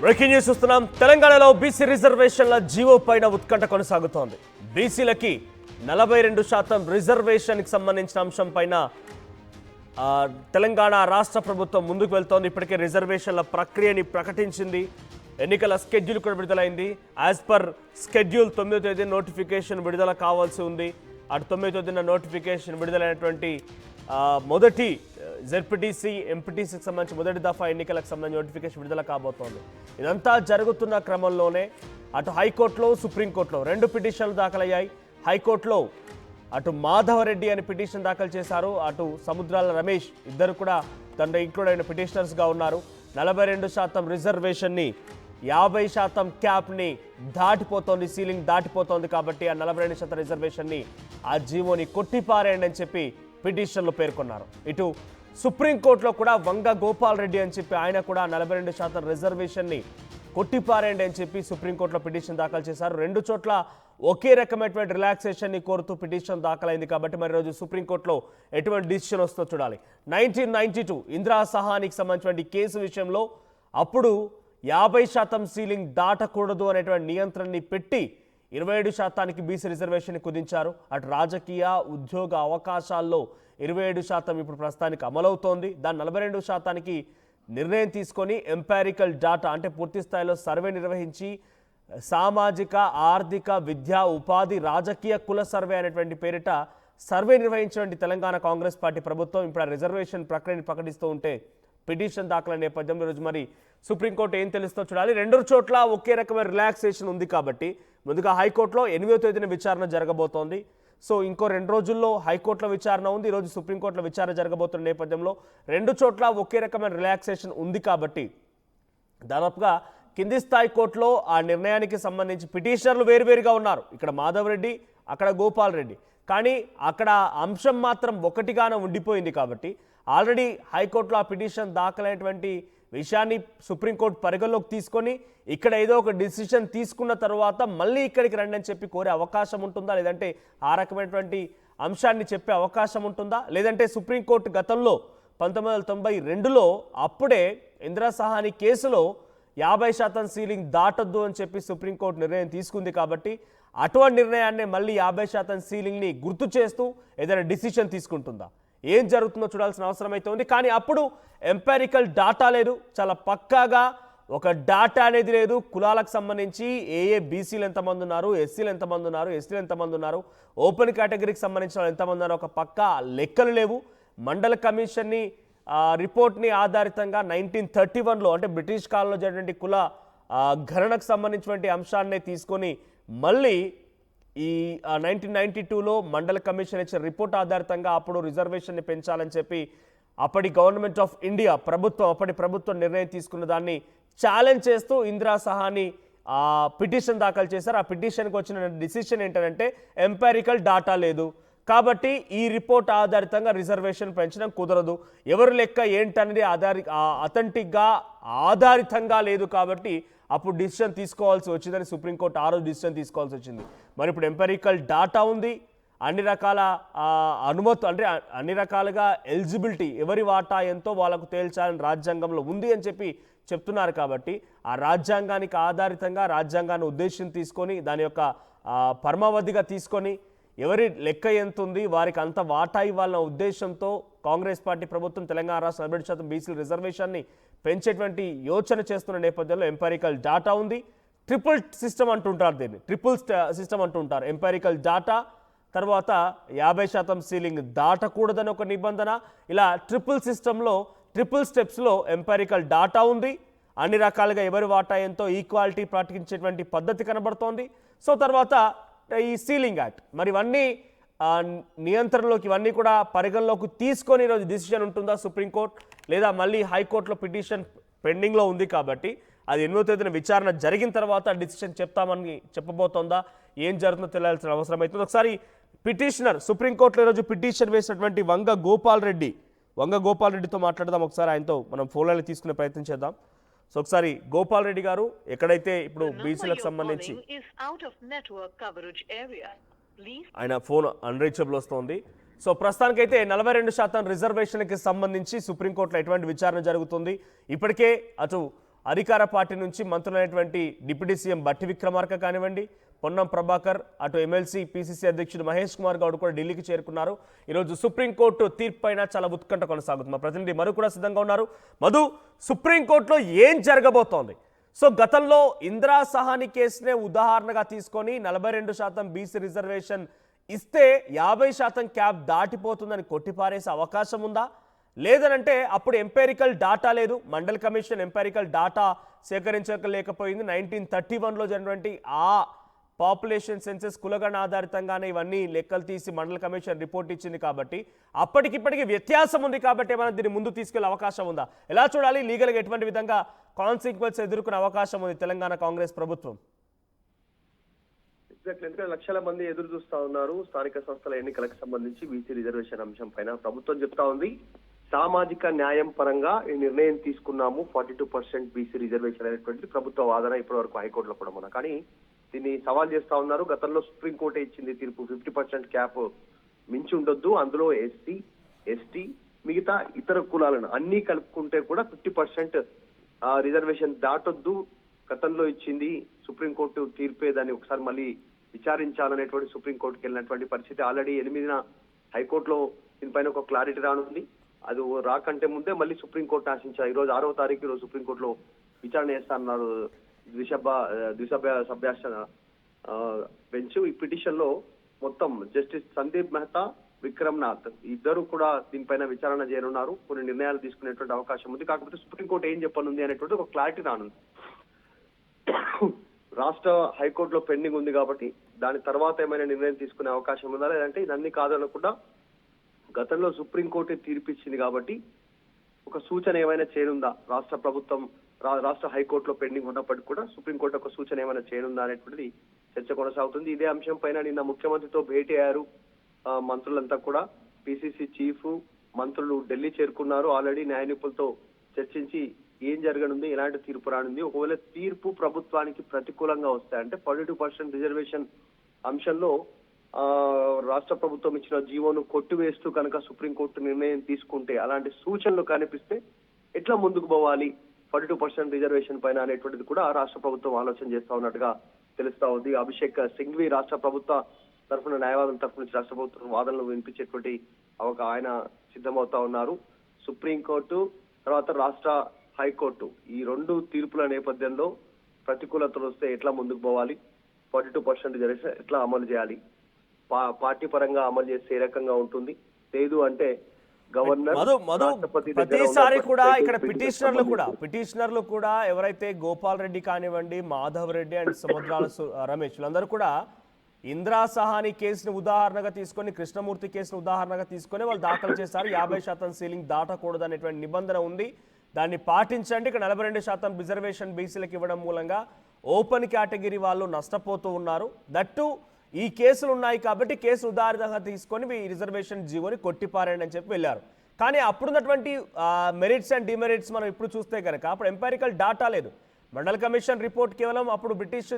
Breaking news చూస్తున్నాం. తెలంగాణలో BC రిజర్వేషన్ల జీవో పైన ఉత్కంఠ కొనసాగుతోంది. బీసీలకి 42% రిజర్వేషన్కి సంబంధించిన అంశం పైన తెలంగాణ రాష్ట్ర ప్రభుత్వం ముందుకు వెళ్తోంది. ఇప్పటికే రిజర్వేషన్ల ప్రక్రియని ప్రకటించింది. ఎన్నికల స్కెడ్యూల్ కూడా విడుదలైంది. యాజ్ పర్ స్కెడ్యూల్ 9వ తేదీన నోటిఫికేషన్ విడుదల కావాల్సి ఉంది. అటు 9వ తేదీన నోటిఫికేషన్ విడుదలైనటువంటి మొదటి జెడ్పీటీసీ ఎంపీటీసీకి సంబంధించి మొదటి దఫా ఎన్నికలకు సంబంధించి నోటిఫికేషన్ విడుదల కాబోతోంది. ఇదంతా జరుగుతున్న క్రమంలోనే అటు హైకోర్టులో సుప్రీంకోర్టులో 2 పిటిషన్లు దాఖలయ్యాయి. హైకోర్టులో అటు మాధవరెడ్డి అని పిటిషన్ దాఖలు చేశారు, అటు సముద్రాల రమేష్ ఇద్దరు కూడా దాంట్లో ఇంక్లూడ్ అయిన పిటిషనర్స్గా ఉన్నారు. 42% రిజర్వేషన్ని 50% క్యాప్ని దాటిపోతోంది, సీలింగ్ దాటిపోతోంది. కాబట్టి ఆ 42% రిజర్వేషన్ని ఆ జీవోని కొట్టిపారేయండి అని చెప్పి పిటిషన్లో పేర్కొన్నారు. ఇటు సుప్రీంకోర్టులో కూడా వంగ గోపాల్ రెడ్డి అని చెప్పి ఆయన కూడా 42% రిజర్వేషన్ని కొట్టిపారేయండి అని చెప్పి సుప్రీంకోర్టులో పిటిషన్ దాఖలు చేశారు. 2 చోట్ల ఒకే రకమైనటువంటి రిలాక్సేషన్ని కోరుతూ పిటిషన్ దాఖలైంది. కాబట్టి మరి రోజు సుప్రీంకోర్టులో ఎటువంటి డిసిషన్ వస్తుందో చూడాలి. 1992 ఇందిరా సహానికి సంబంధించిన కేసు విషయంలో అప్పుడు 50% సీలింగ్ దాటకూడదు అనేటువంటి నియంత్రణని పెట్టి 27% బీసీ రిజర్వేషన్ కుదించారు. అటు రాజకీయ ఉద్యోగ అవకాశాల్లో 27% ఇప్పుడు ప్రస్తుతానికి అమలవుతోంది. దాని 42% నిర్ణయం తీసుకొని ఎంపారికల్ డాటా అంటే పూర్తి స్థాయిలో సర్వే నిర్వహించి సామాజిక ఆర్థిక విద్యా ఉపాధి రాజకీయ కుల సర్వే అనేటువంటి పేరిట సర్వే నిర్వహించినటువంటి తెలంగాణ కాంగ్రెస్ పార్టీ ప్రభుత్వం ఇప్పుడు ఆ రిజర్వేషన్ ప్రక్రియను ప్రకటిస్తూ ఉంటే పిటిషన్ దాఖల నేపథ్యంలో రోజు మరి సుప్రీంకోర్టు ఏం తెలుస్తో చూడాలి. 2 చోట్ల ఒకే రకమైన రిలాక్సేషన్ ఉంది కాబట్టి ముందుగా హైకోర్టులో 8వ తేదీన విచారణ జరగబోతోంది. సో ఇంకో 2 రోజుల్లో హైకోర్టులో విచారణ ఉంది. ఈరోజు సుప్రీంకోర్టులో విచారణ జరగబోతున్న నేపథ్యంలో 2 చోట్ల ఒకే రకమైన రిలాక్సేషన్ ఉంది కాబట్టి దాదాపుగా కింది స్థాయి కోర్టులో ఆ నిర్ణయానికి సంబంధించి పిటిషనర్లు వేరువేరుగా ఉన్నారు. ఇక్కడ మాధవ్ రెడ్డి, అక్కడ గోపాల్ రెడ్డి. కానీ అక్కడ అంశం మాత్రం ఒకటిగానే ఉండిపోయింది కాబట్టి ఆల్రెడీ హైకోర్టులో ఆ పిటిషన్ దాఖలైనటువంటి విషయాన్ని సుప్రీంకోర్టు పరిగణలోకి తీసుకొని ఇక్కడ ఏదో ఒక డిసిషన్ తీసుకున్న తర్వాత మళ్ళీ ఇక్కడికి రండి అని చెప్పి కోరే అవకాశం ఉంటుందా, లేదంటే ఆ రకమైనటువంటి అంశాన్ని చెప్పే అవకాశం ఉంటుందా, లేదంటే సుప్రీంకోర్టు గతంలో 1992లో అప్పుడే ఇందిరా సహాని కేసులో 50% సీలింగ్ దాటొద్దు అని చెప్పి సుప్రీంకోర్టు నిర్ణయం తీసుకుంది. కాబట్టి అటువంటి నిర్ణయాన్ని మళ్ళీ 50% సీలింగ్ని గుర్తు చేస్తూ ఏదైనా డిసిషన్ తీసుకుంటుందా, ఏం జరుగుతుందో చూడాల్సిన అవసరం అయితే ఉంది. కానీ అప్పుడు ఎంపారికల్ డాటా లేదు, చాలా పక్కాగా ఒక డాటా అనేది లేదు. కులాలకు సంబంధించి బీసీలు ఎంతమంది ఉన్నారు, ఎస్సీలు ఎంతమంది ఉన్నారు, ఎస్టీలు ఎంతమంది ఉన్నారు, ఓపెన్ కేటగిరీకి సంబంధించిన వాళ్ళు ఎంతమంది ఉన్నారు, ఒక పక్కా లెక్కలు లేవు. మండల కమిషన్ని రిపోర్ట్ని ఆధారితంగా 1931లో అంటే బ్రిటిష్ కాలంలో జరిగినటువంటి కుల గణనకు సంబంధించినటువంటి అంశాన్నే తీసుకొని మళ్ళీ ఈ 1992లో మండల కమిషన్ ఇచ్చిన రిపోర్ట్ ఆధారితంగా అప్పుడు రిజర్వేషన్ని పెంచాలని చెప్పి అప్పటి గవర్నమెంట్ ఆఫ్ ఇండియా అప్పటి ప్రభుత్వం నిర్ణయం తీసుకున్న దాన్ని ఛాలెంజ్ చేస్తూ ఇందిరా సహాని పిటిషన్ దాఖలు చేశారు. ఆ పిటిషన్కి వచ్చిన డిసిషన్ ఏంటంటే ఎంపారికల్ డాటా లేదు కాబట్టి ఈ రిపోర్ట్ ఆధారితంగా రిజర్వేషన్ పెంచడం కుదరదు, ఎవరు లెక్క ఏంటనేది అథెంటిక్గా ఆధారితంగా లేదు కాబట్టి అప్పుడు డిసిషన్ తీసుకోవాల్సి వచ్చిందని సుప్రీంకోర్టు ఆ రోజు డిసిషన్ తీసుకోవాల్సి వచ్చింది. మరి ఇప్పుడు ఎంపారికల్ డాటా ఉంది, అన్ని రకాల అనుమతి అంటే అన్ని రకాలుగా ఎలిజిబిలిటీ ఎవరి వాటా ఎంతో వాళ్ళకు తేల్చాలని రాజ్యాంగంలో ఉంది అని చెప్పి చెప్తున్నారు. కాబట్టి ఆ రాజ్యాంగానికి ఆధారితంగా రాజ్యాంగాన్ని ఉద్దేశం తీసుకొని దాని యొక్క పరమావధిగా తీసుకొని ఎవరి లెక్క ఎంత ఉంది వారికి అంత వాటా ఇవ్వాలన్న ఉద్దేశంతో కాంగ్రెస్ పార్టీ ప్రభుత్వం తెలంగాణ రాష్ట్ర 40% బీసీ రిజర్వేషన్ని పెంచేటువంటి యోచన చేస్తున్న నేపథ్యంలో ఎంపారికల్ డాటా ఉంది. ట్రిపుల్ సిస్టమ్ అంటుంటారు, దీన్ని ట్రిపుల్ సిస్టమ్ అంటుంటారు. ఎంపారికల్ డాటా తర్వాత 50% సీలింగ్ దాటకూడదని ఒక నిబంధన, ఇలా ట్రిపుల్ సిస్టంలో ట్రిపుల్ స్టెప్స్లో ఎంపారికల్ డాటా ఉంది. అన్ని రకాలుగా ఎవరి వాటా ఎంతో ఈక్వాలిటీ పాటించేటువంటి పద్ధతి కనబడుతోంది. సో తర్వాత ఈ సీలింగ్ యాక్ట్ మరి ఇవన్నీ నియంత్రణలోకి ఇవన్నీ కూడా పరిగణలోకి తీసుకొని ఈరోజు డిసిషన్ ఉంటుందా సుప్రీంకోర్టు, లేదా మళ్ళీ హైకోర్టులో పిటిషన్ పెండింగ్లో ఉంది కాబట్టి అది 8వ తేదీన విచారణ జరిగిన తర్వాత డిసిషన్ చెప్తామని చెప్పబోతోందా, ఏం జరుగుతుందో తెలియాల్సిన అవసరం అవుతుంది. ఒకసారి పిటిషనర్ సుప్రీంకోర్టులో ఈరోజు పిటిషన్ వేసినటువంటి వంగ గోపాల్ రెడ్డితో మాట్లాడదాం. ఒకసారి ఆయనతో మనం ఫోన్లో తీసుకునే ప్రయత్నం చేద్దాం. సో ఒకసారి గోపాల్ రెడ్డి గారు, ఎక్కడైతే ఇప్పుడు బీసీలకు సంబంధించి ఆయన ఫోన్ అన్రీచబుల్ వస్తోంది. సో ప్రస్తుతానికైతే 42% రిజర్వేషన్కి సంబంధించి సుప్రీంకోర్టులో ఎటువంటి విచారణ జరుగుతుంది. ఇప్పటికే అటు అధికార పార్టీ నుంచి మంత్రులైనటువంటి డిప్యూటీ సీఎం బట్టి విక్రమార్క కానివ్వండి, పొన్నం ప్రభాకర్, అటు ఎమ్మెల్సీ పిసిసి అధ్యక్షుడు మహేష్ కుమార్ గౌడ్ కూడా ఢిల్లీకి చేరుకున్నారు. ఈరోజు సుప్రీంకోర్టు తీర్పు పైన చాలా ఉత్కంఠ కొనసాగుతుంది. మా ప్రతినిధి మధు కూడా సిద్ధంగా ఉన్నారు. మధు, సుప్రీంకోర్టులో ఏం జరగబోతోంది? సో గతంలో ఇందిరా సహాని కేసునే ఉదాహరణగా తీసుకొని 42% బీసీ రిజర్వేషన్ ఇస్తే 50% క్యాప్ దాటిపోతుందని కొట్టిపారేసే అవకాశం ఉందా? లేదనంటే అప్పుడు ఎంపెరికల్ డాటా లేదు, మండల్ కమిషన్ ఎంపెరికల్ డాటా సేకరించలేకపోయింది. 1931లో జరిగినటువంటి ఆ పాపులేషన్ సెన్సెస్ కులగణ ఆధారితంగానే ఇవన్నీ లెక్కలు తీసి మండల్ కమిషన్ రిపోర్ట్ ఇచ్చింది కాబట్టి అప్పటికిప్పటికి వ్యత్యాసం ఉంది కాబట్టి ఏమైనా దీన్ని ముందు తీసుకెళ్లే అవకాశం ఉందా? ఎలా చూడాలి? లీగల్గా ఎటువంటి విధంగా కాన్సిక్వెన్స్ ఎదుర్కొనే అవకాశం ఉంది తెలంగాణ కాంగ్రెస్ ప్రభుత్వం? ఎందుకంటే లక్షల మంది ఎదురు చూస్తా ఉన్నారు స్థానిక సంస్థల ఎన్నికలకు సంబంధించి బీసీ రిజర్వేషన్ అంశం పైన. ప్రభుత్వం చెప్తా ఉంది సామాజిక న్యాయం పరంగా ఈ నిర్ణయం తీసుకున్నాము, 42% బీసీ రిజర్వేషన్ అనేటువంటిది ప్రభుత్వ వాదన ఇప్పటి వరకు హైకోర్టులో కూడా ఉన్నా. కానీ దీన్ని సవాల్ చేస్తా ఉన్నారు. గతంలో సుప్రీంకోర్టు ఇచ్చింది తీర్పు 50% క్యాప్ మించి ఉండొద్దు, అందులో ఎస్సీ ఎస్టీ మిగతా ఇతర కులాలను అన్ని కలుపుకుంటే కూడా 50% రిజర్వేషన్ దాటొద్దు గతంలో ఇచ్చింది సుప్రీంకోర్టు తీర్పే, దాన్ని ఒకసారి మళ్ళీ విచారించాలనేటువంటి సుప్రీంకోర్టుకి వెళ్ళినటువంటి పరిస్థితి. ఆల్రెడీ 8న హైకోర్టులో దీనిపైన ఒక క్లారిటీ రానుంది. అది రాకంటే ముందే మళ్ళీ సుప్రీంకోర్టు ఆశించారు. ఈ రోజు 6వ తారీఖు ఈరోజు సుప్రీంకోర్టులో విచారణ చేస్తారన్నారు ద్విసభ్యాస బెంచ్. ఈ పిటిషన్ లో మొత్తం జస్టిస్ సందీప్ మెహతా, విక్రమ్నాథ్ ఇద్దరు కూడా దీనిపైన విచారణ చేయనున్నారు. కొన్ని నిర్ణయాలు తీసుకునేటువంటి అవకాశం ఉంది. కాకపోతే సుప్రీంకోర్టు ఏం చెప్పనుంది అనేటువంటి ఒక క్లారిటీ రానుంది. రాష్ట్ర హైకోర్టులో పెండింగ్ ఉంది కాబట్టి దాని తర్వాత ఏమైనా నిర్ణయం తీసుకునే అవకాశం ఉందా, లేదంటే ఇదన్నీ కాదనకుండా గతంలో సుప్రీంకోర్టు తీర్పిచ్చింది కాబట్టి ఒక సూచన ఏమైనా చేయనుందా రాష్ట్ర ప్రభుత్వం, రాష్ట్ర హైకోర్టులో పెండింగ్ ఉన్నప్పటికీ కూడా సుప్రీంకోర్టు ఒక సూచన ఏమైనా చేయనుందా అనేటువంటిది చర్చ కొనసాగుతుంది. ఇదే అంశం పైన నిన్న ముఖ్యమంత్రితో భేటీ అయ్యారు మంత్రులంతా కూడా. పిసిసి చీఫ్, మంత్రులు ఢిల్లీ చేరుకున్నారు. ఆల్రెడీ న్యాయ నిపుణులతో చర్చించి ఏం జరగనుంది, ఎలాంటి తీర్పు రానుంది, ఒకవేళ తీర్పు ప్రభుత్వానికి ప్రతికూలంగా వస్తాయి అంటే 42% రిజర్వేషన్ అంశంలో రాష్ట్ర ప్రభుత్వం ఇచ్చిన జీవోను కొట్టివేస్తూ కనుక సుప్రీంకోర్టు నిర్ణయం తీసుకుంటే, అలాంటి సూచనలు కనిపిస్తే ఎట్లా ముందుకు పోవాలి 42% రిజర్వేషన్ పైన అనేటువంటిది కూడా రాష్ట్ర ప్రభుత్వం ఆలోచన చేస్తా ఉన్నట్టుగా తెలుస్తా ఉంది. అభిషేక్ సింఘ్వి రాష్ట్ర ప్రభుత్వ తరఫున, న్యాయవాదుల తరఫు నుంచి రాష్ట్ర ప్రభుత్వం వాదనలు వినిపించేటువంటి ఆయన సిద్ధమవుతా ఉన్నారు. సుప్రీంకోర్టు తర్వాత రాష్ట్ర హైకోర్టు ఈ రెండు తీర్పుల నేపథ్యంలో ప్రతికూలతలు వస్తే ఎట్లా ముందుకు పోవాలి, 42% రిజర్వేషన్ ఎట్లా అమలు చేయాలి, పార్టీ పరంగా అమలు చేస్తే ఏ రకంగా ఉంటుంది, లేదు అంటే గవర్నర్ ప్రతిసారి కూడా ఇక్కడ పిటిషనర్లు కూడా ఎవరైతే గోపాల్ రెడ్డి కానివ్వండి, మాధవ్ రెడ్డి అండ్ సముద్రాల రమేష్ వీళ్ళందరూ కూడా ఇందిరా సహాని కేసుని ఉదాహరణగా తీసుకొని, కృష్ణమూర్తి కేసును ఉదాహరణగా తీసుకొని వాళ్ళు దాఖలు చేశారు. 50% సీలింగ్ దాటకూడదు అనేటువంటి నిబంధన ఉంది, దాన్ని పాటించండి. ఇక్కడ 42% రిజర్వేషన్ బీసీలకు ఇవ్వడం మూలంగా ఓపెన్ కేటగిరీ వాళ్ళు నష్టపోతూ ఉన్నారు. దట్టు ఈ కేసులు ఉన్నాయి కాబట్టి కేసు ఉదాహరణగా తీసుకొని ఈ రిజర్వేషన్ జీవోని కొట్టిపారండి అని చెప్పి వెళ్ళారు. కానీ అప్పుడున్నటువంటి మెరిట్స్ అండ్ డిమెరిట్స్ మనం ఇప్పుడు చూస్తే కనుక అప్పుడు ఎంపారికల్ డాటా లేదు. మండల్ కమిషన్ రిపోర్ట్ కేవలం అప్పుడు బ్రిటిష్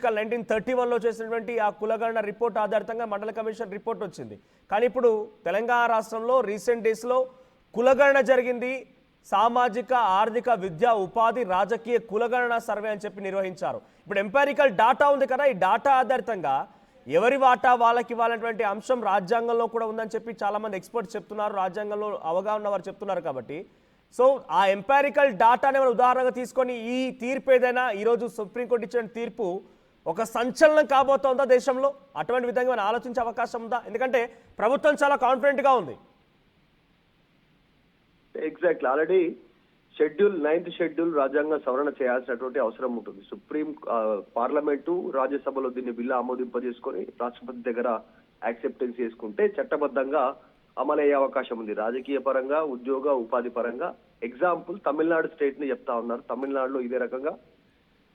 కాల్ 1931లో చేసినటువంటి ఆ కులగణన రిపోర్ట్ ఆధారితంగా మండల కమిషన్ రిపోర్ట్ వచ్చింది. కానీ ఇప్పుడు తెలంగాణ రాష్ట్రంలో రీసెంట్ డేస్లో కులగణన జరిగింది. సామాజిక, ఆర్థిక, విద్యా, ఉపాధి, రాజకీయ కులగణన సర్వే అని చెప్పి నిర్వహించారు. ఇప్పుడు ఎంపారికల్ డాటా ఉంది కదా, ఈ డాటా ఆధారితంగా ఎవరి వాటా వాళ్ళకి ఇవ్వాలనేటువంటి అంశం రాజ్యాంగంలో కూడా ఉందని చెప్పి చాలామంది ఎక్స్పర్ట్స్ చెప్తున్నారు, రాజ్యాంగంలో అవగాహన వారు చెప్తున్నారు. కాబట్టి సో ఆ ఎంపారికల్ డాటాని మనం ఉదాహరణగా తీసుకొని ఈ తీర్పు ఏదైనా ఈరోజు సుప్రీంకోర్టు ఇచ్చిన తీర్పు ఒక సంచలనం కాబోతోందా దేశంలో? అటువంటి విధంగా మనం ఆలోచించే అవకాశం ఉందా? ఎందుకంటే ప్రభుత్వం చాలా కాన్ఫిడెంట్గా ఉంది. ఎగ్జాక్ట్లీ, ఆల్రెడీ 9th షెడ్యూల్ రాజ్యాంగ సవరణ చేయాల్సినటువంటి అవసరం ఉంటుంది. సుప్రీం పార్లమెంటు రాజ్యసభలో దీన్ని బిల్లు ఆమోదింపజేసుకొని రాష్ట్రపతి దగ్గర యాక్సెప్టెన్స్ చేసుకుంటే చట్టబద్ధంగా అమలయ్యే అవకాశం ఉంది. రాజకీయ పరంగా, ఉద్యోగ ఉపాధి పరంగా. ఎగ్జాంపుల్ తమిళనాడు స్టేట్ ని చెప్తా ఉన్నారు. తమిళనాడులో ఇదే రకంగా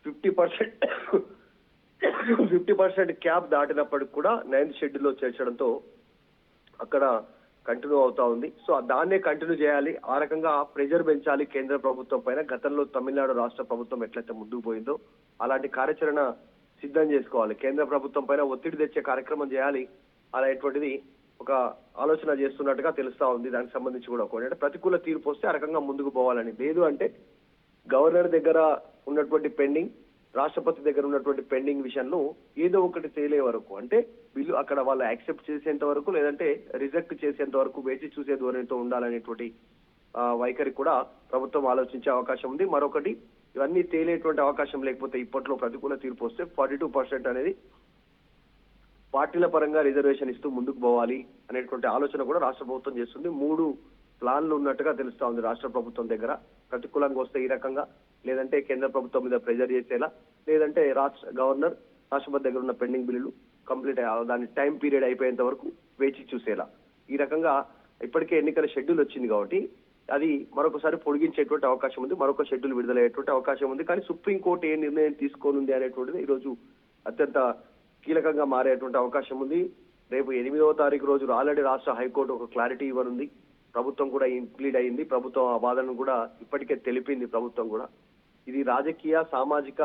50% క్యాప్ దాటినప్పటికి కూడా 9th షెడ్యూల్లో చేర్చడంతో అక్కడ కంటిన్యూ అవుతా ఉంది. సో దాన్నే కంటిన్యూ చేయాలి, ఆ రకంగా ప్రెజర్ పెంచాలి కేంద్ర ప్రభుత్వం పైన. గతంలో తమిళనాడు రాష్ట్ర ప్రభుత్వం ఎట్లయితే ముందుకు పోయిందో అలాంటి కార్యాచరణ సిద్ధం చేసుకోవాలి. కేంద్ర ప్రభుత్వం పైన ఒత్తిడి తెచ్చే కార్యక్రమం చేయాలి అనేటువంటిది ఒక ఆలోచన చేస్తున్నట్టుగా తెలుస్తా ఉంది. దానికి సంబంధించి కూడా ఒకటి ప్రతికూల తీర్పు వస్తే ఆ రకంగా ముందుకు పోవాలని, లేదు అంటే గవర్నర్ దగ్గర ఉన్నటువంటి పెండింగ్, రాష్ట్రపతి దగ్గర ఉన్నటువంటి పెండింగ్ విషయంలో ఏదో ఒకటి తేలే వరకు, అంటే బిల్లు అక్కడ వాళ్ళు యాక్సెప్ట్ చేసేంత వరకు లేదంటే రిజెక్ట్ చేసేంత వరకు వేచి చూసే ధోరణితో ఉండాలనేటువంటి వైఖరి కూడా ప్రభుత్వం ఆలోచించే అవకాశం ఉంది. మరొకటి, ఇవన్నీ తేలేటువంటి అవకాశం లేకపోతే ఇప్పట్లో ప్రతికూల తీర్పు వస్తే 42% అనేది పార్టీల పరంగా రిజర్వేషన్ ఇస్తూ ముందుకు పోవాలి అనేటువంటి ఆలోచన కూడా రాష్ట్ర ప్రభుత్వం చేస్తుంది. 3 ప్లాన్లు ఉన్నట్టుగా తెలుస్తా ఉంది రాష్ట్ర ప్రభుత్వం దగ్గర. ప్రతికూలంగా వస్తే ఈ రకంగా, లేదంటే కేంద్ర ప్రభుత్వం మీద ప్రెజర్ చేసేలా, లేదంటే గవర్నర్ రాష్ట్రపతి దగ్గర ఉన్న పెండింగ్ బిల్లులు కంప్లీట్ దాని టైం పీరియడ్ అయిపోయేంత వరకు వేచి చూసేలా. ఈ రకంగా ఇప్పటికే ఎన్నికల షెడ్యూల్ వచ్చింది కాబట్టి అది మరొకసారి పొడిగించేటువంటి అవకాశం ఉంది, మరొక షెడ్యూల్ విడుదలయ్యేటువంటి అవకాశం ఉంది. కానీ సుప్రీంకోర్టు ఏ నిర్ణయం తీసుకోనుంది అనేటువంటిది ఈ రోజు అత్యంత కీలకంగా మారేటువంటి అవకాశం ఉంది. రేపు 8వ తారీఖు రోజు ఆల్రెడీ రాష్ట్ర హైకోర్టు ఒక క్లారిటీ ఇవ్వనుంది. ప్రభుత్వం కూడా ఇంప్లీడ్ అయింది. ప్రభుత్వం ఆ వాదనను కూడా ఇప్పటికే తెలిపింది. ప్రభుత్వం కూడా ఇది రాజకీయ సామాజిక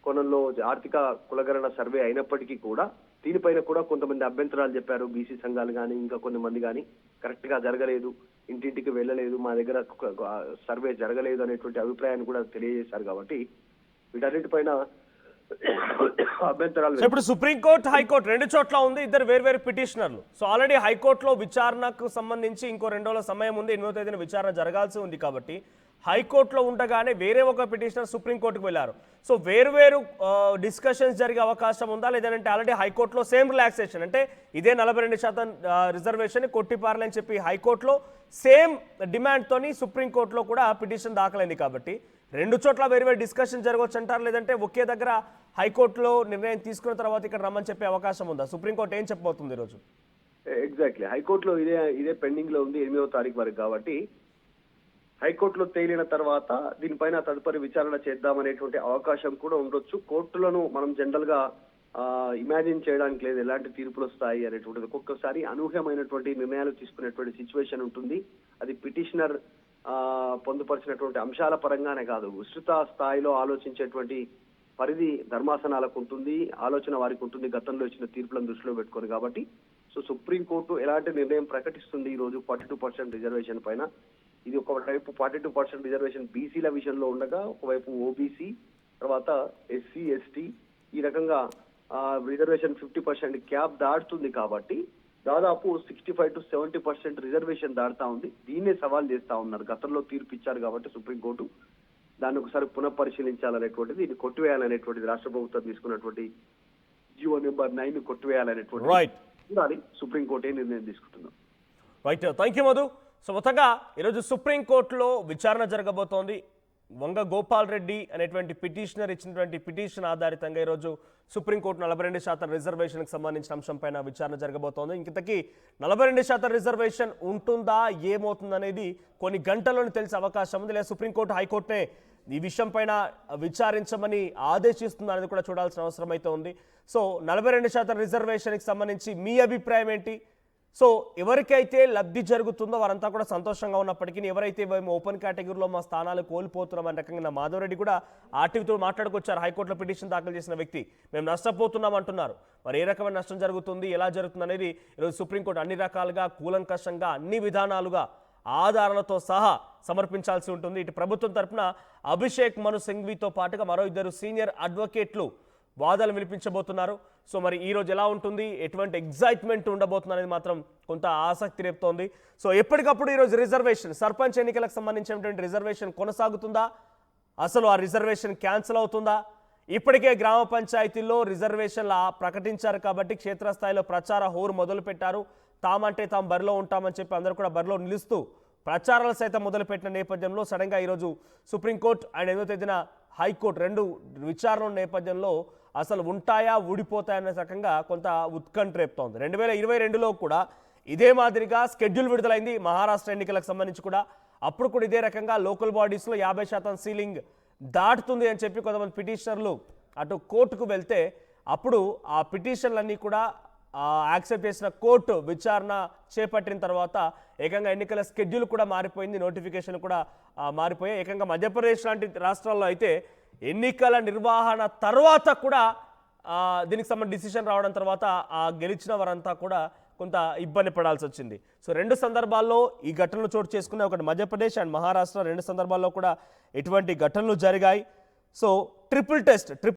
కోణంలో ఆర్థిక కులగణన సర్వే అయినప్పటికీ కూడా దీనిపైన కూడా కొంతమంది అభ్యంతరాలు చెప్పారు. బీసీ సంఘాలు కానీ ఇంకా కొంతమంది కానీ కరెక్ట్ గా జరగలేదు, ఇంటింటికి వెళ్ళలేదు, మా దగ్గర సర్వే జరగలేదు అనేటువంటి అభిప్రాయాన్ని కూడా తెలియజేశారు. కాబట్టి వీటన్నిటిపైన అభ్యంతరాలు. ఇప్పుడు సుప్రీంకోర్టు, హైకోర్టు 2 చోట్ల ఉంది, ఇద్దరు వేర్వేరు పిటిషనర్లు. సో ఆల్రెడీ హైకోర్టులో విచారణకు సంబంధించి ఇంకో 2 రోజుల సమయం ఉంది, 8వ తేదీన విచారణ జరగాల్సి ఉంది. కాబట్టి హైకోర్టులో ఉండగానే వేరే ఒక పిటిషనర్ సుప్రీంకోర్టుకు వెళ్ళారు. సో వేర్వేరు డిస్కషన్స్ జరిగే అవకాశం ఉందా, లేదంటే ఆల్రెడీ హైకోర్టులో సేమ్ రిలాక్సేషన్, అంటే ఇదే 42% రిజర్వేషన్ కొట్టిపారలని చెప్పి హైకోర్టులో సేమ్ డిమాండ్తోని సుప్రీంకోర్టులో కూడా పిటిషన్ దాఖలైంది. కాబట్టి 2 చోట్ల వేర్వేరు డిస్కషన్ జరగవచ్చు అంటారు, లేదంటే ఒకే దగ్గర హైకోర్టులో నిర్ణయం తీసుకున్న తర్వాత ఇక్కడ రమ్మని చెప్పే అవకాశం ఉందా? సుప్రీంకోర్టు ఏం చెప్పబోతుంది ఈరోజు? ఎగ్జాక్ట్లీ, హైకోర్టులో ఇదే పెండింగ్ లో ఉంది 8వ తారీఖు వరకు. కాబట్టి హైకోర్టులో తేలిన తర్వాత దీనిపైన తదుపరి విచారణ చేద్దామనేటువంటి అవకాశం కూడా ఉండొచ్చు. కోర్టులను మనం జనరల్ గా ఇమాజిన్ చేయడానికి లేదు ఎలాంటి తీర్పులు వస్తాయి అనేటువంటిది. ఒక్కొక్కసారి అనూహ్యమైనటువంటి నిర్ణయాలు తీసుకునేటువంటి సిచ్యువేషన్ ఉంటుంది. అది పిటిషనర్ పొందుపరిచినటువంటి అంశాల పరంగానే కాదు, విస్తృత స్థాయిలో ఆలోచించేటువంటి పరిధి ధర్మాసనాలకు ఉంటుంది, ఆలోచన వారికి ఉంటుంది గతంలో ఇచ్చిన తీర్పులను దృష్టిలో పెట్టుకొని. కాబట్టి సుప్రీంకోర్టు ఎలాంటి నిర్ణయం ప్రకటిస్తుంది ఈ రోజు 42% రిజర్వేషన్ పైన. ఇది ఒకవైపు 42% రిజర్వేషన్ బీసీల విషయంలో ఉండగా, ఒకవైపు ఓబీసీ, తర్వాత ఎస్సీ ఎస్టీ, ఈ రకంగా రిజర్వేషన్ 50% క్యాప్ దాటుతుంది. కాబట్టి దాదాపు 65 to 70% రిజర్వేషన్ దాటుతా ఉంది. దీన్నే సవాల్ చేస్తా ఉన్నారు. గతంలో తీర్పు ఇచ్చారు కాబట్టి సుప్రీంకోర్టు దాన్ని ఒకసారి పునఃపరిశీలించాలనేటువంటిది, ఇది కొట్టివేయాలనేటువంటిది, రాష్ట్ర ప్రభుత్వం తీసుకున్నటువంటి జీవో నెంబర్ 9 కొట్టివేయాలనేటువంటిది సుప్రీంకోర్టు ఏ నిర్ణయం తీసుకుంటున్నాం. Right, thank you Madhu. So మొత్తంగా ఈరోజు సుప్రీంకోర్టులో విచారణ జరగబోతోంది. వంగ గోపాల్ రెడ్డి అనేటువంటి పిటిషనర్ ఇచ్చినటువంటి పిటిషన్ ఆధారితంగా ఈరోజు సుప్రీంకోర్టు 42% రిజర్వేషన్కి సంబంధించిన అంశంపైన విచారణ జరగబోతోంది. ఇంతకీ 42% రిజర్వేషన్ ఉంటుందా, ఏమవుతుందనేది కొన్ని గంటల్లోనే తెలిసే అవకాశం ఉంది. లేదా సుప్రీంకోర్టు, హైకోర్టునే ఈ విషయం పైన విచారించమని ఆదేశిస్తుంది అనేది కూడా చూడాల్సిన అవసరం అయితే ఉంది. సో 42% రిజర్వేషన్కి సంబంధించి మీ అభిప్రాయం ఏంటి? సో ఎవరికైతే లబ్ధి జరుగుతుందో వారంతా కూడా సంతోషంగా ఉన్నప్పటికీ, ఎవరైతే మేము ఓపెన్ కేటగిరీలో మా స్థానాలు కోల్పోతున్నాం అనే రకంగా మాధవరెడ్డి కూడా ఆర్టీవీతో మాట్లాడుకొచ్చారు. హైకోర్టులో పిటిషన్ దాఖలు చేసిన వ్యక్తి మేము నష్టపోతున్నాం అంటున్నారు. మరి ఏ రకమైన నష్టం జరుగుతుంది, ఎలా జరుగుతుంది అనేది ఈరోజు సుప్రీంకోర్టు అన్ని రకాలుగా కూలంకషంగా అన్ని విధానాలుగా ఆధారాలతో సహా సమర్పించాల్సి ఉంటుంది. ఇటు ప్రభుత్వం తరఫున అభిషేక్ మను సింఘ్వీతో పాటుగా మరో 2 సీనియర్ అడ్వకేట్లు వాదాలు వినిపించబోతున్నారు. సో మరి ఈ రోజు ఎలా ఉంటుంది, ఎటువంటి ఎగ్జైట్మెంట్ ఉండబోతుంది అనేది మాత్రం కొంత ఆసక్తి రేపుతోంది. సో ఎప్పటికప్పుడు ఈరోజు రిజర్వేషన్, సర్పంచ్ ఎన్నికలకు సంబంధించినటువంటి రిజర్వేషన్ కొనసాగుతుందా, అసలు ఆ రిజర్వేషన్ క్యాన్సిల్ అవుతుందా? ఇప్పటికే గ్రామ పంచాయతీల్లో రిజర్వేషన్లు ప్రకటించారు కాబట్టి క్షేత్రస్థాయిలో ప్రచార హోరు మొదలు పెట్టారు. తామంటే తాము బరిలో ఉంటామని చెప్పి అందరూ కూడా బరిలో నిలుస్తూ ప్రచారాలు సైతం మొదలుపెట్టిన నేపథ్యంలో సడన్గా ఈరోజు సుప్రీంకోర్టు అండ్ 8వ తేదీన హైకోర్టు 2 విచారణల నేపథ్యంలో అసలు ఉంటాయా, ఊడిపోతాయనే రకంగా కొంత ఉత్కంఠ రేపుతోంది. 2022లో కూడా ఇదే మాదిరిగా స్కెడ్యూల్ విడుదలైంది మహారాష్ట్ర ఎన్నికలకు సంబంధించి కూడా. అప్పుడు కూడా ఇదే రకంగా లోకల్ బాడీస్లో 50% సీలింగ్ దాటుతుంది అని చెప్పి కొంతమంది పిటిషనర్లు అటు కోర్టుకు వెళ్తే, అప్పుడు ఆ పిటిషన్లన్నీ కూడా యాక్సెప్ట్ చేసిన కోర్టు విచారణ చేపట్టిన తర్వాత ఏకంగా ఎన్నికల స్కెడ్యూల్ కూడా మారిపోయింది, నోటిఫికేషన్ కూడా మారిపోయాయి. ఏకంగా మధ్యప్రదేశ్ లాంటి రాష్ట్రాల్లో అయితే ఎన్నికల నిర్వహణ తర్వాత కూడా దీనికి సంబంధించి డిసిషన్ రావడం తర్వాత గెలిచిన వారంతా కూడా కొంత ఇబ్బంది పడాల్సి వచ్చింది. సో రెండు సందర్భాల్లో ఈ ఘటనలు చోటు చేసుకున్నాయి. ఒకటి మధ్యప్రదేశ్ అండ్ మహారాష్ట్ర, రెండు సందర్భాల్లో కూడా ఇటువంటి ఘటనలు జరిగాయి. So triple test